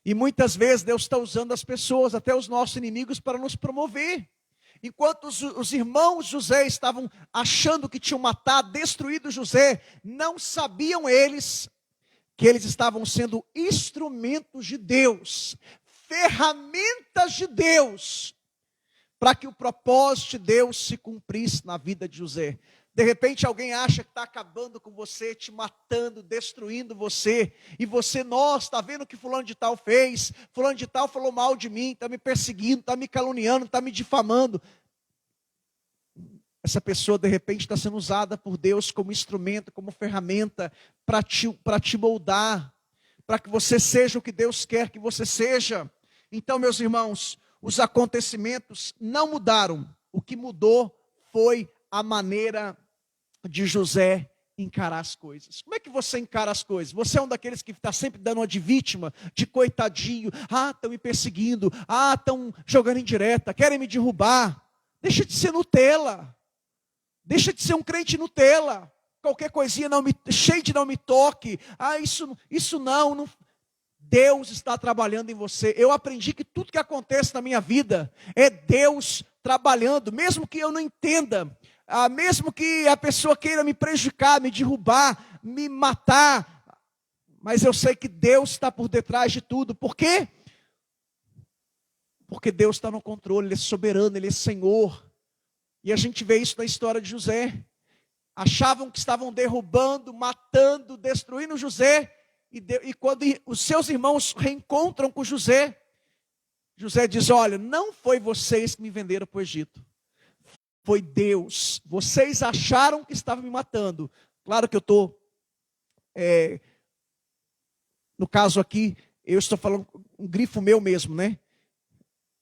E muitas vezes Deus está usando as pessoas, até os nossos inimigos, para nos promover. Enquanto os irmãos de José estavam achando que tinham matado, destruído José, não sabiam eles que eles estavam sendo instrumentos de Deus, ferramentas de Deus, para que o propósito de Deus se cumprisse na vida de José. De repente alguém acha que está acabando com você, te matando, destruindo você, e você, nossa, está vendo o que fulano de tal fez, fulano de tal falou mal de mim, está me perseguindo, está me caluniando, está me difamando. Essa pessoa de repente está sendo usada por Deus como instrumento, como ferramenta, para te moldar, para que você seja o que Deus quer que você seja. Então, meus irmãos, os acontecimentos não mudaram, o que mudou foi a maneira de José encarar as coisas. Como é que você encara as coisas? Você é um daqueles que está sempre dando uma de vítima, de coitadinho. Estão me perseguindo. Estão jogando indireta, querem me derrubar. Deixa de ser Nutella. Deixa de ser um crente Nutella. Qualquer coisinha cheio de não me toque. Isso não. Deus está trabalhando em você. Eu aprendi que tudo que acontece na minha vida é Deus trabalhando, mesmo que eu não entenda. Mesmo que a pessoa queira me prejudicar, me derrubar, me matar, mas eu sei que Deus está por detrás de tudo. Por quê? Porque Deus está no controle, Ele é soberano, Ele é Senhor. E a gente vê isso na história de José. Achavam que estavam derrubando, matando, destruindo José, e quando os seus irmãos reencontram com José, José diz: olha, não foi vocês que me venderam para o Egito. Foi Deus. Vocês acharam que estavam me matando. Claro que eu estou, no caso aqui, eu estou falando um grifo meu mesmo, né?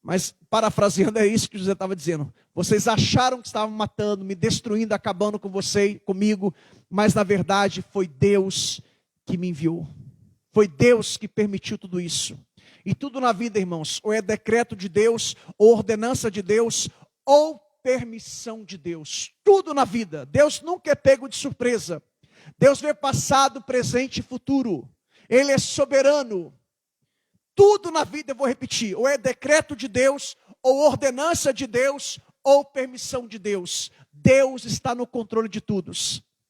Mas parafraseando, é isso que José estava dizendo. Vocês acharam que estavam matando, me destruindo, acabando com você, comigo, mas na verdade foi Deus que me enviou. Foi Deus que permitiu tudo isso. E tudo na vida, irmãos, ou é decreto de Deus, ou ordenança de Deus, ou permissão de Deus. Tudo na vida. Deus nunca é pego de surpresa. Deus vê passado, presente e futuro. Ele é soberano. Tudo na vida, eu vou repetir, ou é decreto de Deus, ou ordenança de Deus, ou permissão de Deus. Deus está no controle de tudo.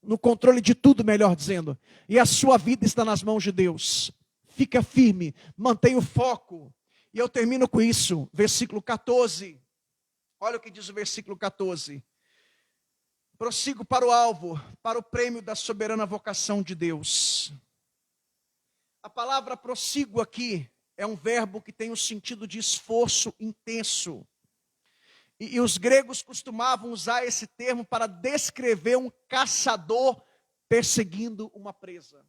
No controle de tudo, melhor dizendo. E a sua vida está nas mãos de Deus. Fica firme, mantenha o foco. E eu termino com isso, versículo 14. Olha o que diz o versículo 14. Prossigo para o alvo, para o prêmio da soberana vocação de Deus. A palavra prossigo aqui é um verbo que tem o sentido de esforço intenso. E os gregos costumavam usar esse termo para descrever um caçador perseguindo uma presa.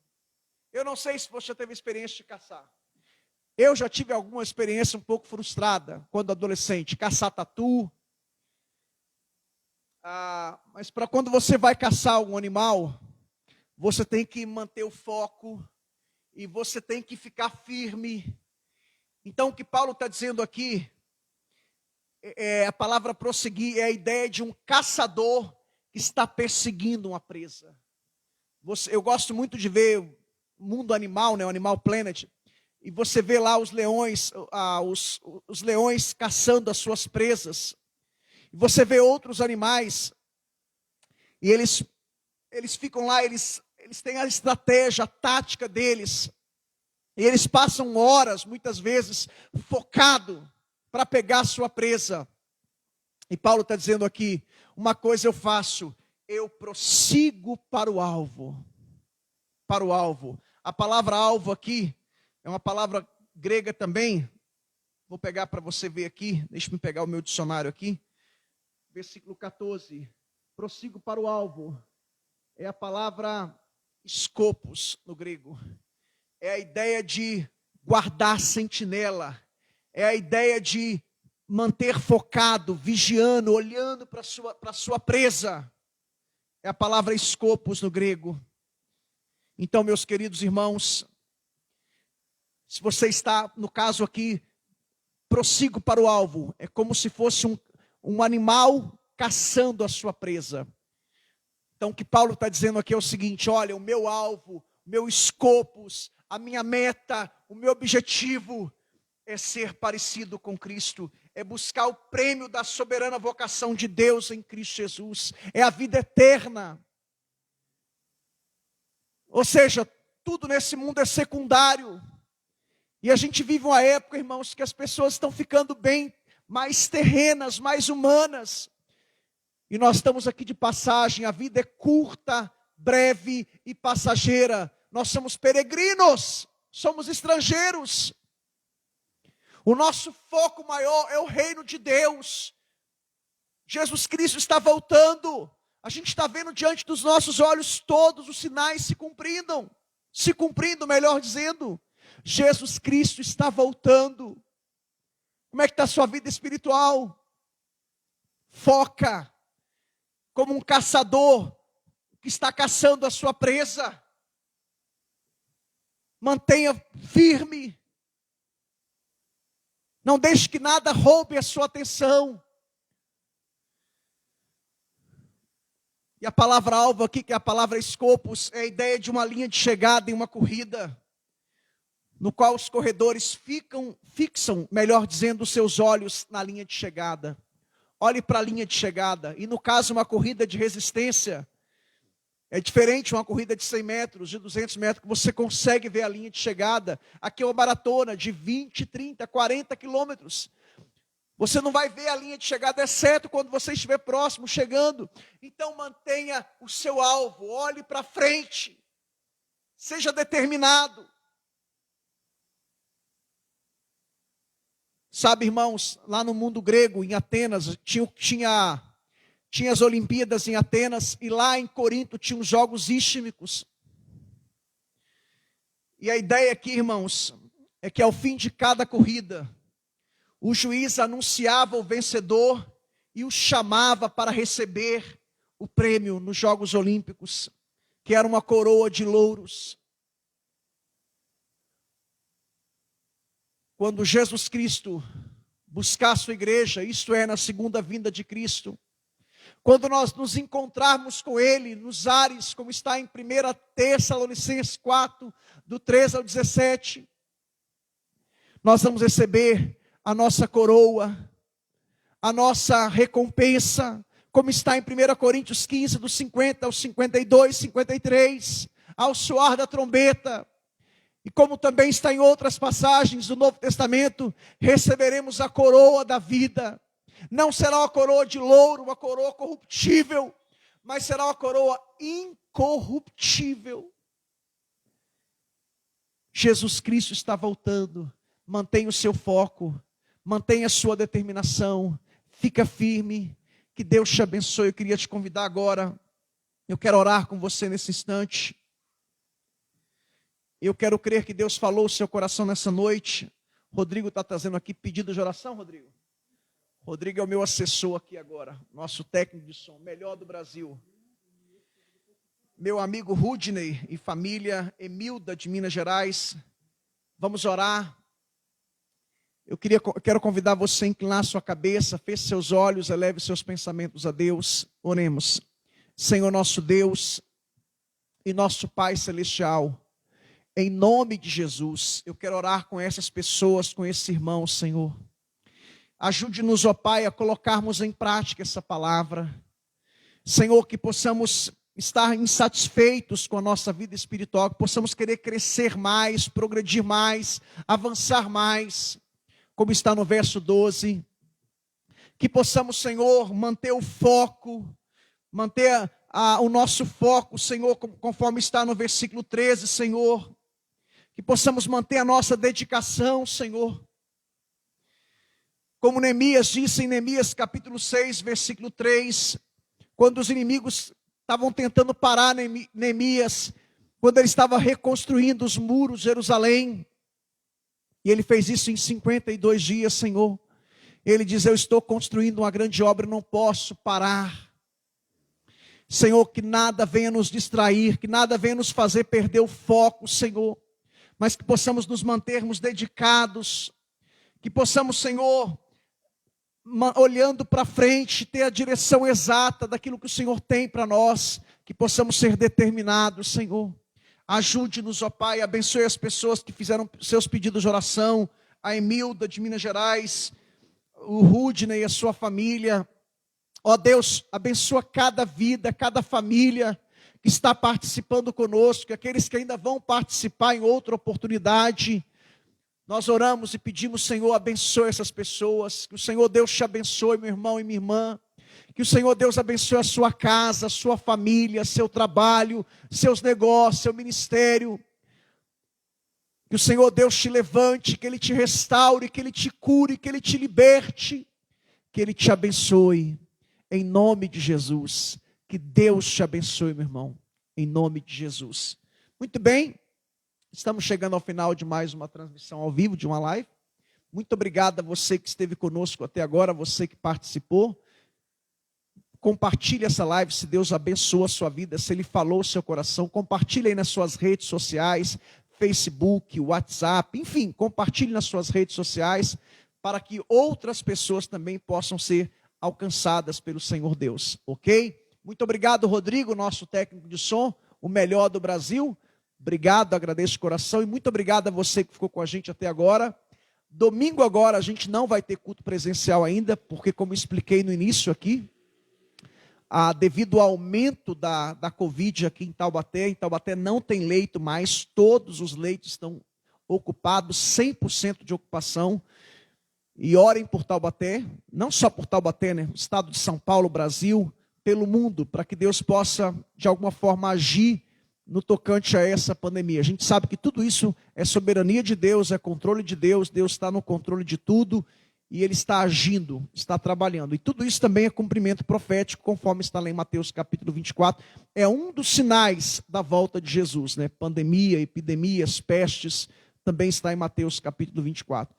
Eu não sei se você já teve experiência de caçar. Eu já tive alguma experiência um pouco frustrada quando adolescente, caçar tatu. Mas para quando você vai caçar um animal, você tem que manter o foco e você tem que ficar firme. Então o que Paulo está dizendo aqui, a palavra prosseguir, é a ideia de um caçador que está perseguindo uma presa. Eu gosto muito de ver o mundo animal, né, o Animal Planet, e você vê lá os leões, os leões caçando as suas presas. E você vê outros animais, e eles ficam lá, eles têm a estratégia, a tática deles. E eles passam horas, muitas vezes, focado para pegar a sua presa. E Paulo está dizendo aqui, uma coisa eu faço, eu prossigo para o alvo. Para o alvo. A palavra alvo aqui, é uma palavra grega também. Vou pegar para você ver aqui, deixa-me pegar o meu dicionário aqui. Versículo 14, prossigo para o alvo. É a palavra escopos no grego. É a ideia de guardar sentinela. É a ideia de manter focado, vigiando, olhando para a sua presa. É a palavra escopos no grego. Então, meus queridos irmãos, se você está, no caso aqui, prossigo para o alvo, é como se fosse um animal caçando a sua presa. Então, o que Paulo está dizendo aqui é o seguinte: olha, o meu alvo, o meu escopos, a minha meta, o meu objetivo é ser parecido com Cristo, é buscar o prêmio da soberana vocação de Deus em Cristo Jesus, é a vida eterna. Ou seja, tudo nesse mundo é secundário. E a gente vive uma época, irmãos, que as pessoas estão ficando bem mais terrenas, mais humanas. E nós estamos aqui de passagem, a vida é curta, breve e passageira. Nós somos peregrinos, somos estrangeiros. O nosso foco maior é o reino de Deus. Jesus Cristo está voltando. A gente está vendo diante dos nossos olhos todos os sinais se cumprindo, melhor dizendo. Jesus Cristo está voltando. Como é que está a sua vida espiritual? Foca, como um caçador que está caçando a sua presa. Mantenha firme. Não deixe que nada roube a sua atenção. E a palavra alvo aqui, que é a palavra escopos, é a ideia de uma linha de chegada em uma corrida, no qual os corredores fixam, melhor dizendo, os seus olhos na linha de chegada. Olhe para a linha de chegada. E no caso, uma corrida de resistência, é diferente uma corrida de 100 metros, de 200 metros, que você consegue ver a linha de chegada. Aqui é uma maratona de 20, 30, 40 quilômetros. Você não vai ver a linha de chegada, exceto quando você estiver próximo, chegando. Então mantenha o seu alvo, olhe para frente. Seja determinado. Sabe, irmãos, lá no mundo grego, em Atenas, tinha as Olimpíadas em Atenas, e lá em Corinto tinha os Jogos Isthmicos. E a ideia aqui, irmãos, é que ao fim de cada corrida, o juiz anunciava o vencedor e o chamava para receber o prêmio nos Jogos Olímpicos, que era uma coroa de louros. Quando Jesus Cristo buscar a sua igreja, isto é, na segunda vinda de Cristo, quando nós nos encontrarmos com Ele nos ares, como está em 1 Tessalonicenses 4, do 13 ao 17, nós vamos receber a nossa coroa, a nossa recompensa, como está em 1 Coríntios 15, dos 50 aos 52, 53, ao soar da trombeta. E como também está em outras passagens do Novo Testamento, receberemos a coroa da vida. Não será uma coroa de louro, uma coroa corruptível, mas será uma coroa incorruptível. Jesus Cristo está voltando. Mantenha o seu foco, mantenha a sua determinação, fica firme, que Deus te abençoe. Eu queria te convidar agora, eu quero orar com você nesse instante. Eu quero crer que Deus falou o seu coração nessa noite. Rodrigo está trazendo aqui pedido de oração, Rodrigo. Rodrigo é o meu assessor aqui agora, nosso técnico de som, melhor do Brasil. Meu amigo Rudney e família, Emilda de Minas Gerais. Vamos orar. Eu quero convidar você a inclinar sua cabeça, feche seus olhos, eleve seus pensamentos a Deus. Oremos. Senhor nosso Deus e nosso Pai Celestial, em nome de Jesus, eu quero orar com essas pessoas, com esses irmãos, Senhor. Ajude-nos, ó Pai, a colocarmos em prática essa palavra. Senhor, que possamos estar insatisfeitos com a nossa vida espiritual, que possamos querer crescer mais, progredir mais, avançar mais, como está no verso 12. Que possamos, Senhor, manter o foco, manter o nosso foco, Senhor, conforme está no versículo 13, Senhor. Que possamos manter a nossa dedicação, Senhor. Como Neemias disse em Neemias capítulo 6, versículo 3, quando os inimigos estavam tentando parar Neemias, quando ele estava reconstruindo os muros de Jerusalém, e ele fez isso em 52 dias, Senhor. Ele diz, eu estou construindo uma grande obra, não posso parar. Senhor, que nada venha nos distrair, que nada venha nos fazer perder o foco, Senhor. Mas que possamos nos mantermos dedicados, que possamos, Senhor, olhando para frente, ter a direção exata daquilo que o Senhor tem para nós, que possamos ser determinados, Senhor. Ajude-nos, ó Pai, abençoe as pessoas que fizeram seus pedidos de oração, a Emilda de Minas Gerais, o Rudney e a sua família. Ó Deus, abençoa cada vida, cada família que está participando conosco, aqueles que ainda vão participar em outra oportunidade. Nós oramos e pedimos, Senhor, abençoe essas pessoas, que o Senhor Deus te abençoe, meu irmão e minha irmã, que o Senhor Deus abençoe a sua casa, a sua família, seu trabalho, seus negócios, seu ministério, que o Senhor Deus te levante, que Ele te restaure, que Ele te cure, que Ele te liberte, que Ele te abençoe, em nome de Jesus. Que Deus te abençoe, meu irmão, em nome de Jesus. Muito bem, estamos chegando ao final de mais uma transmissão ao vivo, de uma live. Muito obrigado a você que esteve conosco até agora, você que participou. Compartilhe essa live, se Deus abençoa a sua vida, se Ele falou o seu coração. Compartilhe aí nas suas redes sociais, Facebook, WhatsApp, enfim, compartilhe nas suas redes sociais, para que outras pessoas também possam ser alcançadas pelo Senhor Deus, ok? Muito obrigado, Rodrigo, nosso técnico de som, o melhor do Brasil. Obrigado, agradeço de coração. E muito obrigado a você que ficou com a gente até agora. Domingo agora a gente não vai ter culto presencial ainda, porque como expliquei no início aqui, devido ao aumento da Covid aqui em Taubaté não tem leito mais, todos os leitos estão ocupados, 100% de ocupação. E orem por Taubaté, não só por Taubaté, né? O estado de São Paulo, Brasil, pelo mundo, para que Deus possa, de alguma forma, agir no tocante a essa pandemia. A gente sabe que tudo isso é soberania de Deus, é controle de Deus, Deus está no controle de tudo, e Ele está agindo, está trabalhando. E tudo isso também é cumprimento profético, conforme está lá em Mateus capítulo 24. É um dos sinais da volta de Jesus, né? Pandemia, epidemias, pestes, também está em Mateus capítulo 24.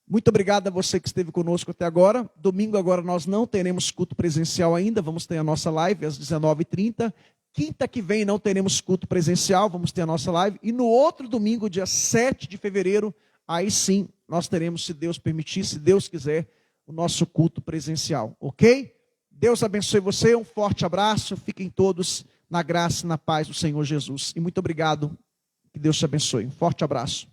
Muito obrigado a você que esteve conosco até agora. Domingo agora nós não teremos culto presencial ainda, vamos ter a nossa live às 19h30. Quinta que vem não teremos culto presencial, vamos ter a nossa live. E no outro domingo, dia 7 de fevereiro, aí sim nós teremos, se Deus permitir, se Deus quiser, o nosso culto presencial, ok? Deus abençoe você, um forte abraço, fiquem todos na graça e na paz do Senhor Jesus. E muito obrigado, que Deus te abençoe. Um forte abraço.